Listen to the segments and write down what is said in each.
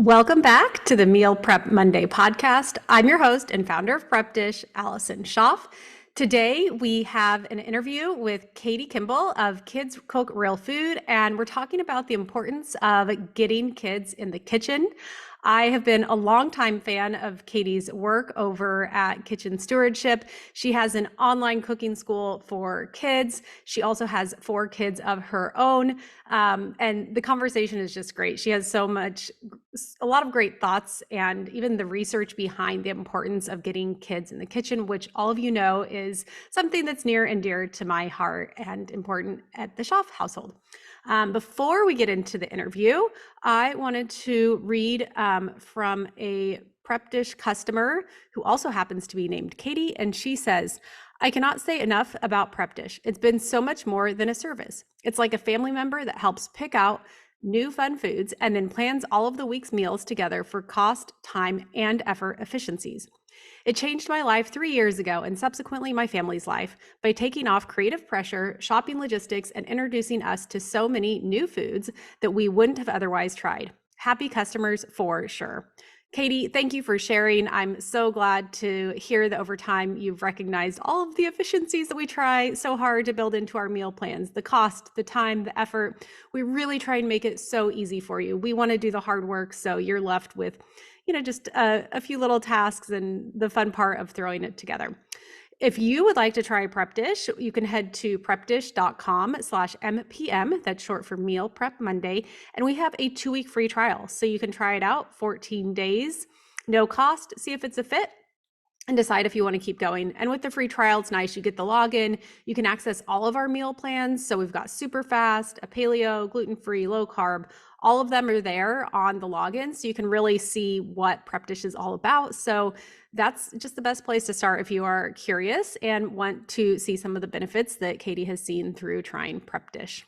Welcome back to the Meal Prep Monday podcast. I'm your host and founder of Prep Dish, Allison Schaaf. Today, we have an interview with Katie Kimball of Kids Cook Real Food, and we're talking about the importance of getting kids in the kitchen. I have been a longtime fan of Katie's work over at Kitchen Stewardship. She has an online cooking school for kids. She also has 4 kids of her own. And the conversation is just great. She has a lot of great thoughts, and even the research behind the importance of getting kids in the kitchen, which all of you know is something that's near and dear to my heart and important at the Schaaf household. Before we get into the interview, I wanted to read from a Prep Dish customer who also happens to be named Katie, and she says, "I cannot say enough about Prep Dish. It's been so much more than a service. It's like a family member that helps pick out new fun foods and then plans all of the week's meals together for cost, time, and effort efficiencies. It changed my life 3 years ago and subsequently my family's life by taking off creative pressure, shopping logistics, and introducing us to so many new foods that we wouldn't have otherwise tried. Happy customers for sure." Katie, thank you for sharing. I'm so glad to hear that over time you've recognized all of the efficiencies that we try so hard to build into our meal plans, the cost, the time, the effort. We really try and make it so easy for you. We want to do the hard work, so you're left with, just a few little tasks and the fun part of throwing it together. If you would like to try Prep Dish, you can head to prepdish.com/MPM. That's short for Meal Prep Monday. And we have a 2-week free trial. So you can try it out 14 days, no cost, see if it's a fit, and decide if you want to keep going. And with the free trial, it's nice. You get the login. You can access all of our meal plans. So we've got super fast, a paleo, gluten-free, low carb. All of them are there on the login. So you can really see what Prep Dish is all about. So that's just the best place to start if you are curious and want to see some of the benefits that Katie has seen through trying Prep Dish.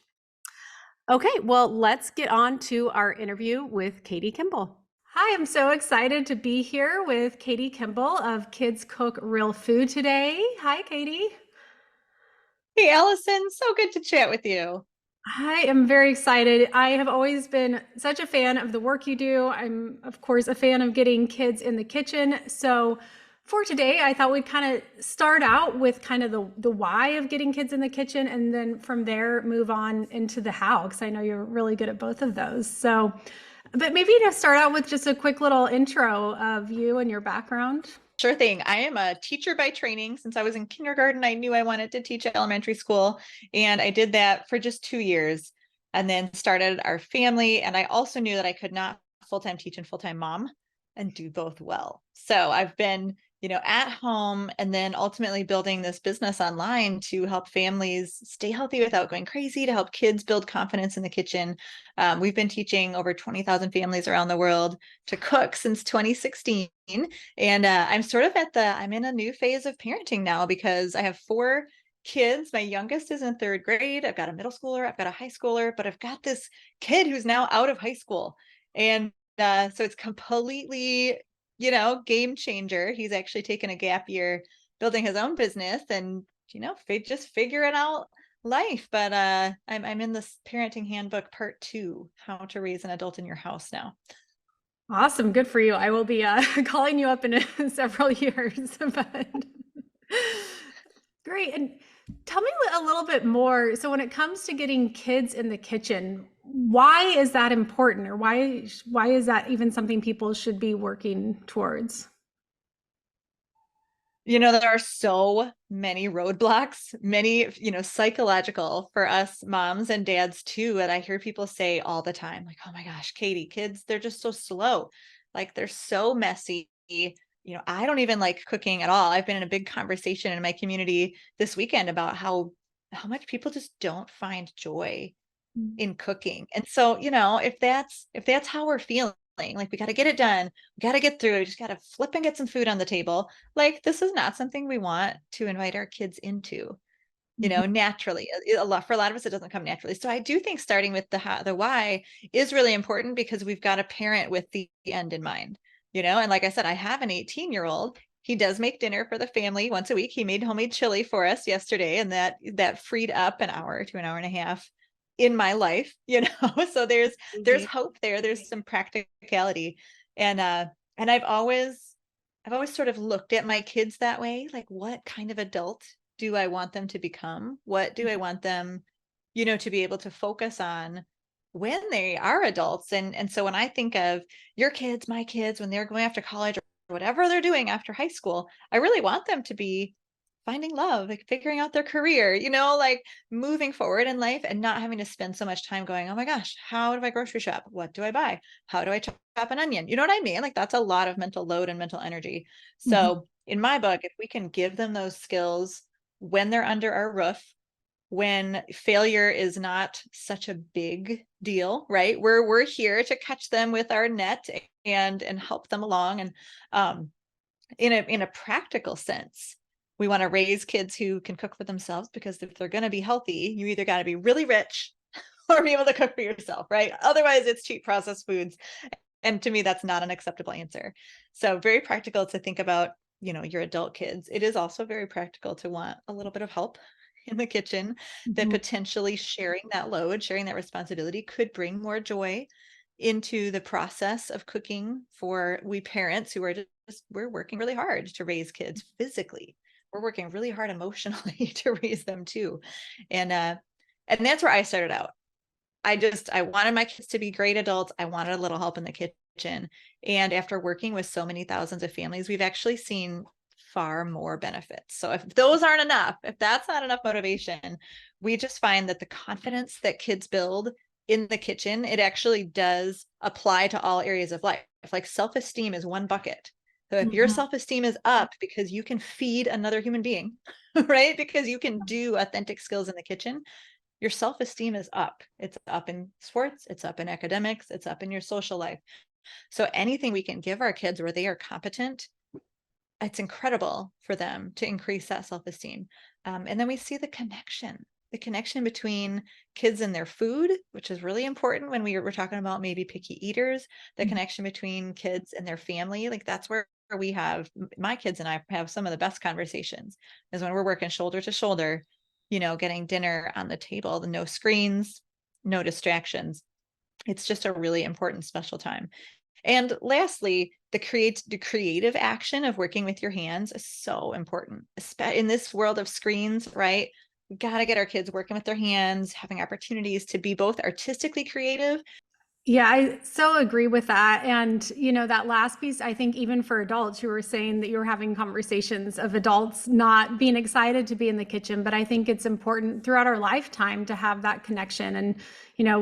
Okay, well, let's get on to our interview with Katie Kimball. Hi, I'm so excited to be here with Katie Kimball of Kids Cook Real Food today. Hi, Katie. Hey, Allison, so good to chat with you. I am very excited. I have always been such a fan of the work you do. I'm, of course, a fan of getting kids in the kitchen. So for today, I thought we'd kind of start out with kind of the why of getting kids in the kitchen, and then from there move on into the how, because I know you're really good at both of those. So, but maybe to start out with just a quick little intro of you and your background. Sure thing. I am a teacher by training. Since I was in kindergarten, I knew I wanted to teach at elementary school, and I did that for just 2 years and then started our family. And I also knew that I could not full-time teach and full-time mom and do both well. So I've been, at home and then ultimately building this business online to help families stay healthy without going crazy, to help kids build confidence in the kitchen. We've been teaching over 20,000 families around the world to cook since 2016. And I'm in a new phase of parenting now because I have 4 kids. My youngest is in 3rd grade. I've got a middle schooler, I've got a high schooler, but I've got this kid who's now out of high school. And so it's completely, game changer. He's actually taken a gap year building his own business and, just figuring out life. But I'm in this parenting handbook part 2, how to raise an adult in your house now. Awesome. Good for you. I will be calling you up in several years. But great. And tell me a little bit more. So when it comes to getting kids in the kitchen, why is that important, or why is that even something people should be working towards? There are so many roadblocks, many, psychological for us moms and dads too. And I hear people say all the time, like, "Oh my gosh, Katie, kids, they're just so slow. Like they're so messy. I don't even like cooking at all." I've been in a big conversation in my community this weekend about how much people just don't find joy in cooking. And so, if that's how we're feeling, like we got to get it done, we got to get through, we just got to flip and get some food on the table. Like this is not something we want to invite our kids into, Mhm. naturally. For a lot of us, it doesn't come naturally. So I do think starting with the why is really important because we've got a parent with the end in mind, and like I said, I have an 18-year-old. He does make dinner for the family once a week. He made homemade chili for us yesterday, and that freed up an hour to an hour and a half in my life, so there's Mhm. hope there. There's some practicality. And I've always sort of looked at my kids that way, like what kind of adult do I want them to become? What do I want them, to be able to focus on when they are adults? And so when I think of your kids, my kids, when they're going after college or whatever they're doing after high school, I really want them to be finding love, like figuring out their career, like moving forward in life and not having to spend so much time going, oh my gosh, how do I grocery shop? What do I buy? How do I chop an onion? You know what I mean? Like that's a lot of mental load and mental energy. Mhm. So in my book, if we can give them those skills when they're under our roof, when failure is not such a big deal, right? We're here to catch them with our net and help them along. And in a practical sense, we want to raise kids who can cook for themselves, because if they're going to be healthy, you either got to be really rich or be able to cook for yourself, right? Otherwise, it's cheap processed foods. And to me, that's not an acceptable answer. So very practical to think about, your adult kids. It is also very practical to want a little bit of help in the kitchen, that Mhm. potentially sharing that load, sharing that responsibility could bring more joy into the process of cooking for we parents who are we're working really hard to raise kids physically. We're working really hard emotionally to raise them too. And that's where I started out. I wanted my kids to be great adults. I wanted a little help in the kitchen. And after working with so many thousands of families, we've actually seen far more benefits. So if those aren't enough, if that's not enough motivation, we just find that the confidence that kids build in the kitchen, it actually does apply to all areas of life. Like self-esteem is one bucket. So if your Mhm. self-esteem is up because you can feed another human being, right? Because you can do authentic skills in the kitchen, your self-esteem is up. It's up in sports, it's up in academics, it's up in your social life. So anything we can give our kids where they are competent, it's incredible for them to increase that self-esteem. And then we see the connection between kids and their food, which is really important when we're talking about maybe picky eaters, the Mhm. connection between kids and their family. Like that's where we have, my kids and I have some of the best conversations, is when we're working shoulder to shoulder, getting dinner on the table, the no screens, no distractions. It's just a really important special time. And lastly, the creative action of working with your hands is so important, in this world of screens, right? We got to get our kids working with their hands, having opportunities to be both artistically creative. Yeah, I so agree with that. And, that last piece, I think even for adults, you were saying that you were having conversations of adults not being excited to be in the kitchen. But I think it's important throughout our lifetime to have that connection. And,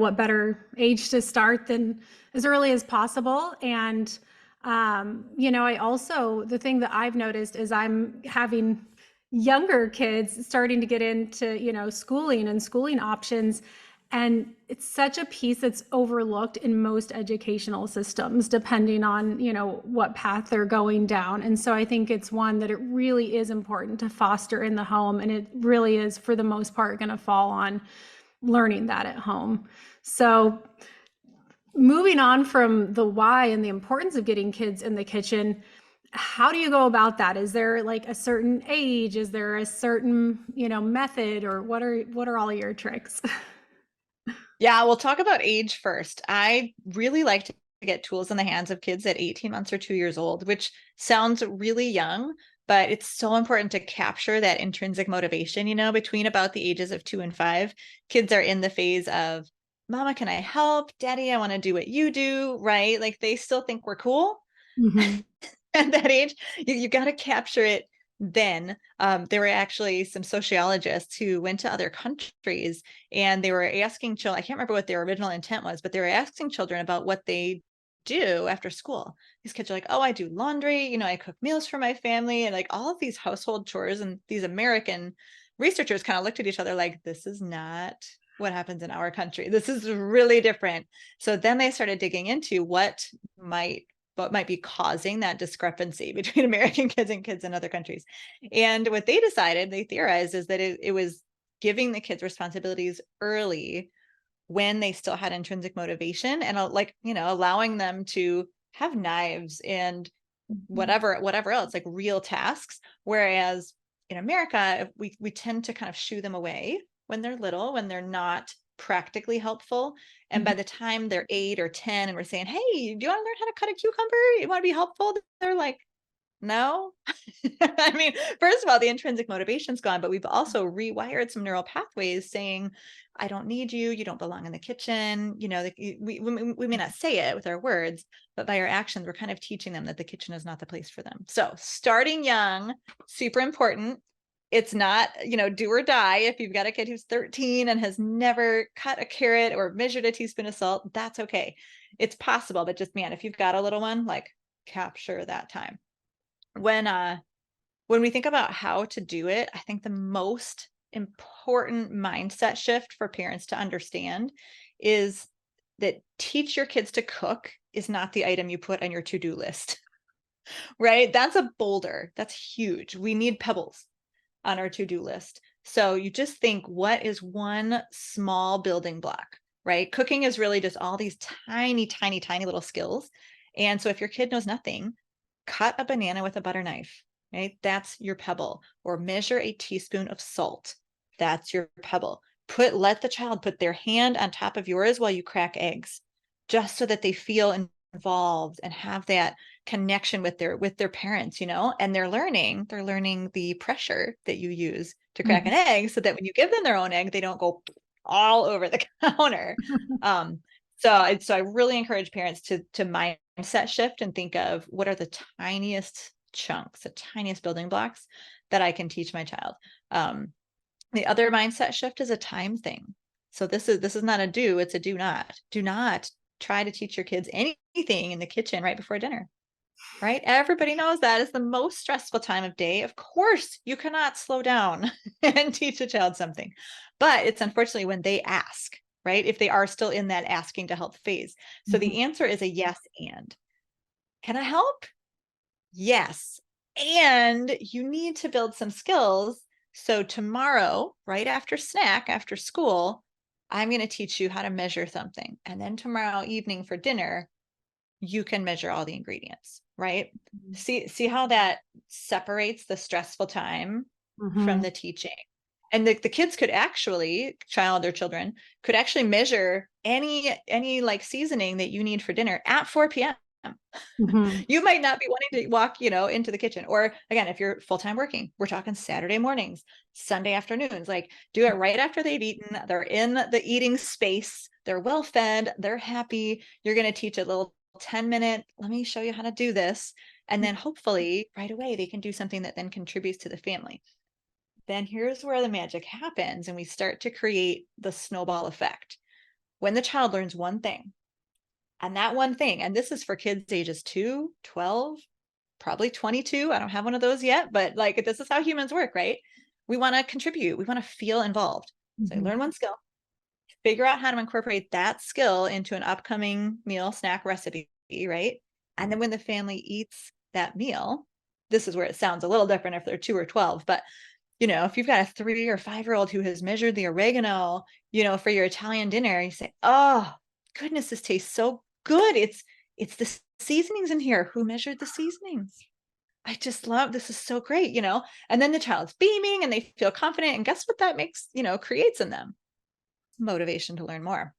what better age to start than as early as possible. And, I also, the thing that I've noticed is I'm having younger kids starting to get into, schooling and schooling options. And it's such a piece that's overlooked in most educational systems, depending on, what path they're going down. And so I think it's one that it really is important to foster in the home. And it really is, for the most part, going to fall on learning that at home. So moving on from the why and the importance of getting kids in the kitchen, how do you go about that? Is there like a certain age? Is there a certain, method, or what are all your tricks? Yeah, we'll talk about age first. I really like to get tools in the hands of kids at 18 months or 2 years old, which sounds really young, but it's so important to capture that intrinsic motivation, between about the ages of 2 and 5. Kids are in the phase of, Mama, can I help? Daddy, I want to do what you do, right? Like they still think we're cool. Mhm. At that age. You got to capture it then. There were actually some sociologists who went to other countries, and they were asking children, I can't remember what their original intent was, but they were asking children about what they do after school. These kids are like, oh, I do laundry, I cook meals for my family, and like all of these household chores. And these American researchers kind of looked at each other like, this is not what happens in our country. This is really different. So then they started digging into what might be causing that discrepancy between American kids and kids in other countries. And what they theorized, is that it was giving the kids responsibilities early when they still had intrinsic motivation, and allowing them to have knives and whatever else, like real tasks. Whereas in America, we tend to kind of shoo them away when they're little, when they're not practically helpful. And by Mhm. the time they're 8 or 10 and we're saying, hey, do you want to learn how to cut a cucumber? You want to be helpful? They're like, no. I mean, first of all, the intrinsic motivation's gone, but we've also rewired some neural pathways saying, I don't need you. You don't belong in the kitchen. You know, we may not say it with our words, but by our actions, we're kind of teaching them that the kitchen is not the place for them. So starting young, super important. It's not, do or die. If you've got a kid who's 13 and has never cut a carrot or measured a teaspoon of salt, that's okay. It's possible, but just, man, if you've got a little one, like, capture that time. When we think about how to do it, I think the most important mindset shift for parents to understand is that teach your kids to cook is not the item you put on your to-do list, right? That's a boulder. That's huge. We need pebbles on our to-do list. So you just think, what is one small building block, right? Cooking is really just all these tiny, tiny, tiny little skills. And so if your kid knows nothing, cut a banana with a butter knife, right? That's your pebble. Or measure a teaspoon of salt. That's your pebble. Let the child put their hand on top of yours while you crack eggs, just so that they feel involved and have that connection with their parents, and they're learning the pressure that you use to crack an egg, so that when you give them their own egg, they don't go all over the counter. So I really encourage parents to mindset shift and think of, what are the tiniest chunks, the tiniest building blocks that I can teach my child. The other mindset shift is a time thing. So this is not a do, it's a do not. Do not try to teach your kids anything in the kitchen right before dinner, right? Everybody knows that is the most stressful time of day. Of course, you cannot slow down and teach a child something, but it's unfortunately when they ask, right? If they are still in that asking to help phase. So the answer is a yes and. Can I help? Yes. And you need to build some skills. So tomorrow, right after snack, after school, I'm going to teach you how to measure something. And then tomorrow evening for dinner, you can measure all the ingredients, right? See how that separates the stressful time from the teaching. And the kids could actually, children could actually measure any like seasoning that you need for dinner at 4 p.m. You might not be wanting to walk, into the kitchen. Or again, if you're full-time working, we're talking Saturday mornings, Sunday afternoons, like do it right after they've eaten. They're in the eating space. They're well fed. They're happy. You're going to teach a little 10-minute, let me show you how to do this. And then hopefully right away, they can do something that then contributes to the family. Then here's where the magic happens. And we start to create the snowball effect. When the child learns one thing, and that one thing, and this is for kids ages 2, 12, probably 22. I don't have one of those yet, but like, this is how humans work, right? We want to contribute. We want to feel involved. So I learn one skill, figure out how to incorporate that skill into an upcoming meal snack recipe, right? And then when the family eats that meal, this is where it sounds a little different if they're 2 or 12, but if you've got a 3 or 5-year-old who has measured the oregano, for your Italian dinner, you say, oh goodness, this tastes so good. It's the seasonings in here. Who measured the seasonings? I just love, this is so great, and then the child's beaming and they feel confident. And guess what that makes, creates in them? Motivation to learn more.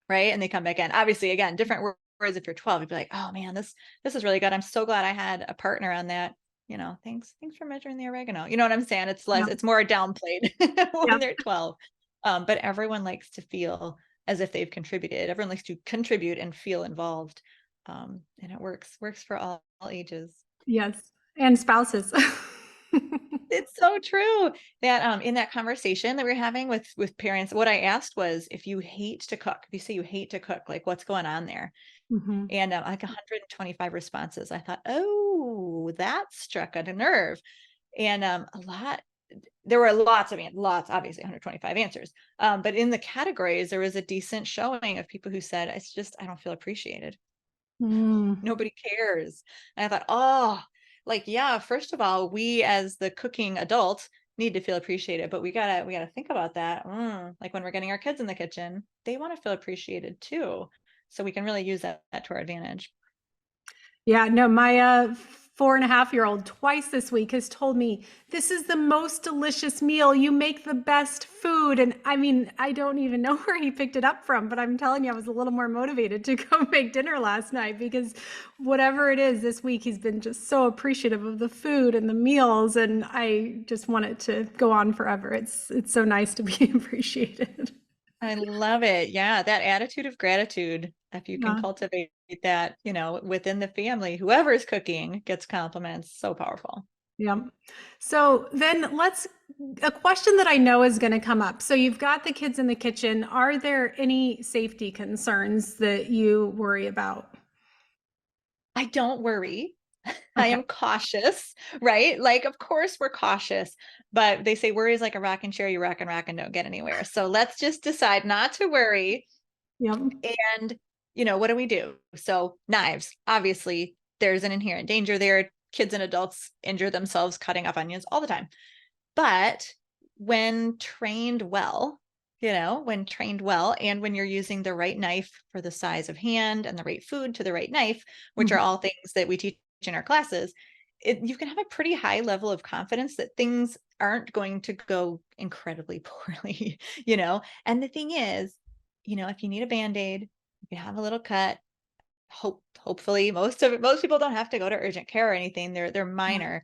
Right. And they come back in, obviously, again, different words. If you're 12, you'd be like, oh man, this is really good. I'm so glad I had a partner on that. Thanks for measuring the oregano. You know what I'm saying? It's less, it's more downplayed when they're 12. But everyone likes to feel as if they've contributed. Everyone likes to contribute and feel involved. And it works for all ages. Yes. And spouses. It's so true that in that conversation that we are having with parents, what I asked was, if you hate to cook, if you say you hate to cook, like what's going on there? And like 125 responses. I thought, oh, that struck a nerve. And there were lots, obviously 125 answers. But in the categories, there was a decent showing of people who said, I don't feel appreciated. Nobody cares. And I thought, oh, like, yeah, first of all, we as the cooking adults need to feel appreciated, but we gotta think about that. Like when we're getting our kids in the kitchen, they want to feel appreciated too. So we can really use that to our advantage. Yeah, no, my 4.5-year-old twice this week has told me, this is the most delicious meal. You make the best food. And I mean, I don't even know where he picked it up from, but I'm telling you, I was a little more motivated to go make dinner last night because whatever it is this week, he's been just so appreciative of the food and the meals. And I just want it to go on forever. It's so nice to be appreciated. I love it. Yeah, that attitude of gratitude, if you can Yeah. cultivate that, within the family, whoever's cooking gets compliments. So powerful. Yeah. So then a question that I know is going to come up. So you've got the kids in the kitchen. Are there any safety concerns that you worry about? I don't worry. I Okay. am cautious, right? Like, of course we're cautious, but they say worry is like a rocking chair. You rock and don't get anywhere. So let's just decide not to worry. Yep. And, what do we do? So knives, obviously there's an inherent danger there. Kids and adults injure themselves cutting up onions all the time. But when trained well, and when you're using the right knife for the size of hand and the right food to the right knife, which are Mhm. all things that we teach in our classes, you can have a pretty high level of confidence that things aren't going to go incredibly poorly, And the thing is, if you need a Band-Aid, you can have a little cut. Hopefully most people don't have to go to urgent care or anything. They're Yeah. minor,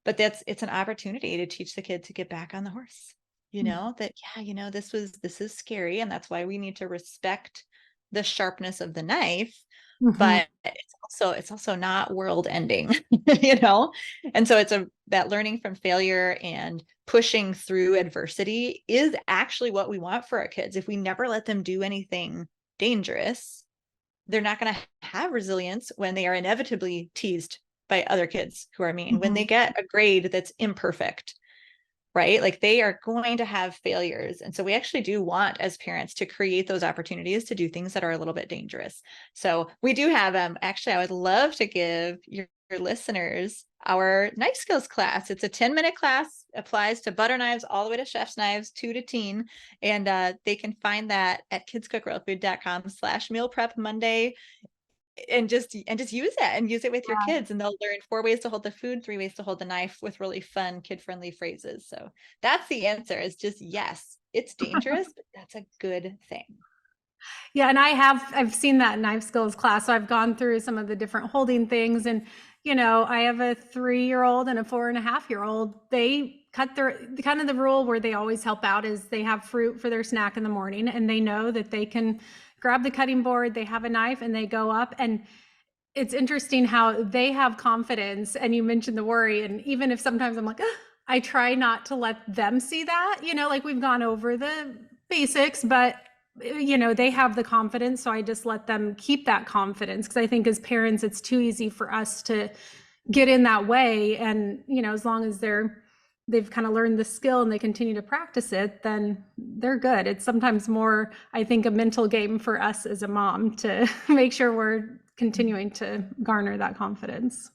but it's an opportunity to teach the kid to get back on the horse. That, yeah, this is scary, and that's why we need to respect the sharpness of the knife, Mhm. but it's also not world ending, you know? And so that learning from failure and pushing through adversity is actually what we want for our kids. If we never let them do anything dangerous, they're not going to have resilience when they are inevitably teased by other kids who are mean, when they Mhm. get a grade that's imperfect, right? Like, they are going to have failures. And so we actually do want, as parents, to create those opportunities to do things that are a little bit dangerous. So we do have, actually, I would love to give your listeners our knife skills class. It's a 10-minute class, applies to butter knives all the way to chef's knives, 2 to teen. And they can find that at kidscookrealfood.com/meal prep Monday, and just use it with your kids, and they'll learn 4 ways to hold the food, 3 ways to hold the knife, with really fun kid-friendly phrases. So that's the answer, is just, yes, it's dangerous, but that's a good thing. Yeah, and I've seen that knife skills class. So I've gone through some of the different holding things, and I have a 3-year-old and a 4.5-year-old. They cut their kind of the rule where they always help out is they have fruit for their snack in the morning, and they know that they can grab the cutting board, they have a knife, and they go up. And it's interesting how they have confidence. And you mentioned the worry, and even if sometimes I'm like, "Ugh," I try not to let them see that, like we've gone over the basics, but they have the confidence, so I just let them keep that confidence, because I think as parents it's too easy for us to get in that way. And as long as they've kind of learned the skill and they continue to practice it, then they're good. It's sometimes more, I think, a mental game for us as a mom to make sure we're continuing to garner that confidence.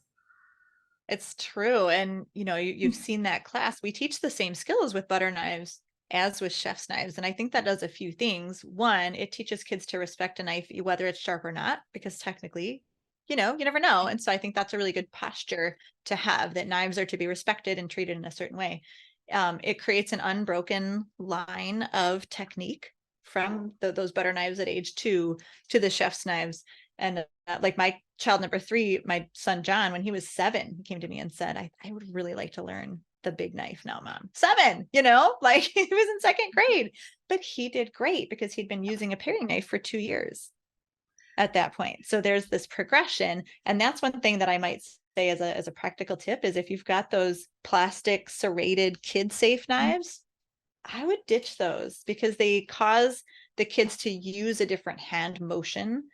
It's true. And you've seen that class. We teach the same skills with butter knives as with chef's knives. And I think that does a few things. One, it teaches kids to respect a knife, whether it's sharp or not, because technically, you never know. And so I think that's a really good posture to have, that knives are to be respected and treated in a certain way. It creates an unbroken line of technique from those butter knives at age 2 to the chef's knives. And like my child number 3, my son John, when he was 7, he came to me and said, I would really like to learn the big knife now, Mom. 7, like he was in 2nd grade, but he did great because he'd been using a paring knife for 2 years at that point. So there's this progression. And that's one thing that I might say as a practical tip, is if you've got those plastic serrated kid safe knives, I would ditch those, because they cause the kids to use a different hand motion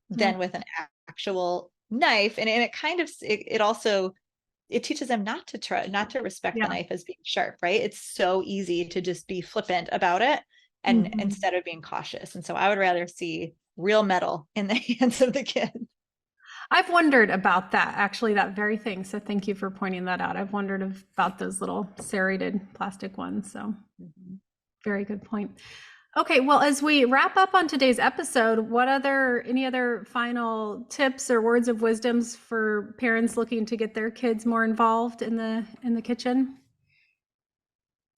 Yeah. than with an actual knife. And it kind of, it also, it teaches them not to respect the Yeah. knife as being sharp, right? It's so easy to just be flippant about it, and Mhm. instead of being cautious. And so I would rather see real metal in the hands of the kid. I've wondered about that, actually, that very thing. So thank you for pointing that out. I've wondered about those little serrated plastic ones. So Mhm. very good point. Okay, well, as we wrap up on today's episode, any other final tips or words of wisdoms for parents looking to get their kids more involved in the kitchen?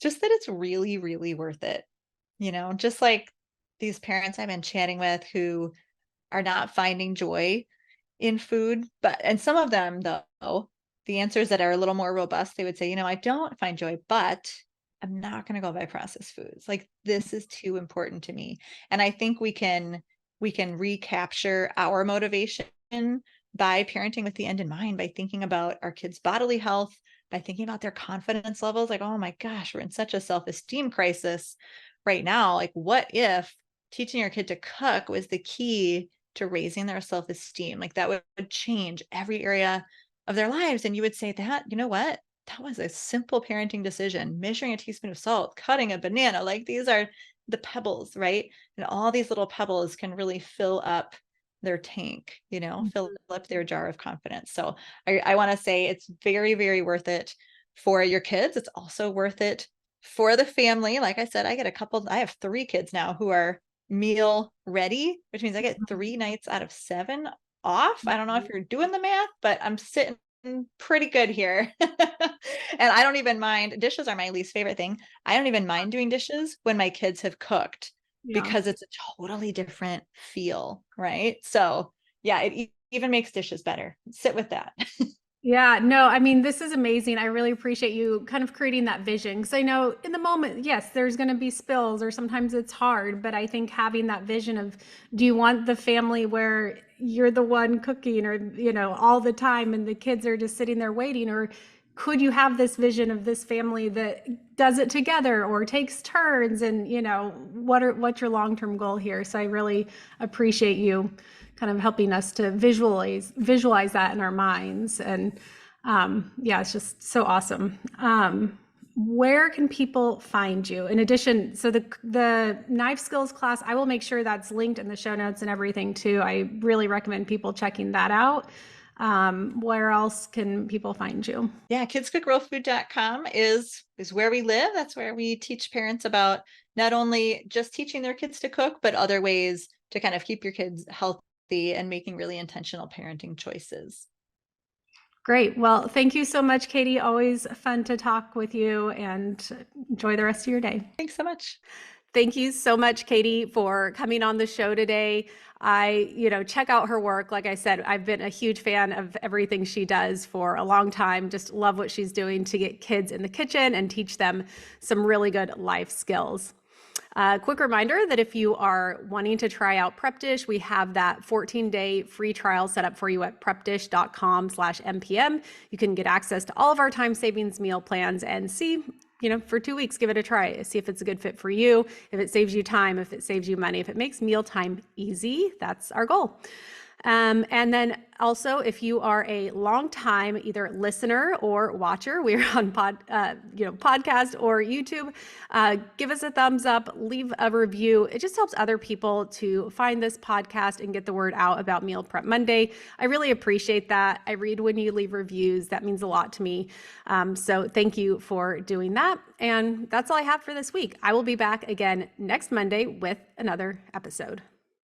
Just that it's really, really worth it. Just like these parents I've been chatting with who are not finding joy in food, and some of them though, the answers that are a little more robust, they would say, I don't find joy, but I'm not going to go buy processed foods. Like this is too important to me. And I think we can recapture our motivation by parenting with the end in mind, by thinking about our kids' bodily health, by thinking about their confidence levels. Like, oh my gosh, we're in such a self-esteem crisis right now. Like, what if teaching your kid to cook was the key to raising their self-esteem? Like that would change every area of their lives. And you would say that, you know what? That was a simple parenting decision. Measuring a teaspoon of salt, cutting a banana. Like these are the pebbles, right? And all these little pebbles can really fill up their tank, fill up their jar of confidence. So I want to say it's very, very worth it for your kids. It's also worth it for the family. Like I said, I have 3 kids now who are meal ready, which means I get 3 nights out of 7 off. I don't know if you're doing the math, but I'm sitting pretty good here. And I don't even mind. Dishes are my least favorite thing. I don't even mind doing dishes when my kids have cooked Yeah. because it's a totally different feel, right? So yeah, even makes dishes better. Sit with that. Yeah, no, I mean, this is amazing. I really appreciate you kind of creating that vision because I know in the moment, yes, there's going to be spills or sometimes it's hard, but I think having that vision of do you want the family where you're the one cooking or, all the time and the kids are just sitting there waiting, or could you have this vision of this family that does it together or takes turns, and, what's your long-term goal here? So I really appreciate you kind of helping us to visualize that in our minds. And yeah, it's just so awesome. Where can people find you? In addition, so the knife skills class, I will make sure that's linked in the show notes and everything too. I really recommend people checking that out. Where else can people find you? Yeah, kidscookrealfood.com is where we live. That's where we teach parents about not only just teaching their kids to cook, but other ways to kind of keep your kids healthy and making really intentional parenting choices. Great. Well, thank you so much, Katie. Always fun to talk with you, and enjoy the rest of your day. Thanks so much. Thank you so much, Katie, for coming on the show today. Check out her work. Like I said, I've been a huge fan of everything she does for a long time. Just love what she's doing to get kids in the kitchen and teach them some really good life skills. Quick reminder that if you are wanting to try out Prep Dish, we have that 14-day free trial set up for you at prepdish.com/mpm. You can get access to all of our time savings meal plans and see, for 2 weeks, give it a try. See if it's a good fit for you, if it saves you time, if it saves you money, if it makes mealtime easy. That's our goal. And then also, if you are a long time either listener or watcher, we're on podcast or YouTube, give us a thumbs up, leave a review. It just helps other people to find this podcast and get the word out about Meal Prep Monday. I really appreciate that. I read when you leave reviews. That means a lot to me. So thank you for doing that. And that's all I have for this week. I will be back again next Monday with another episode.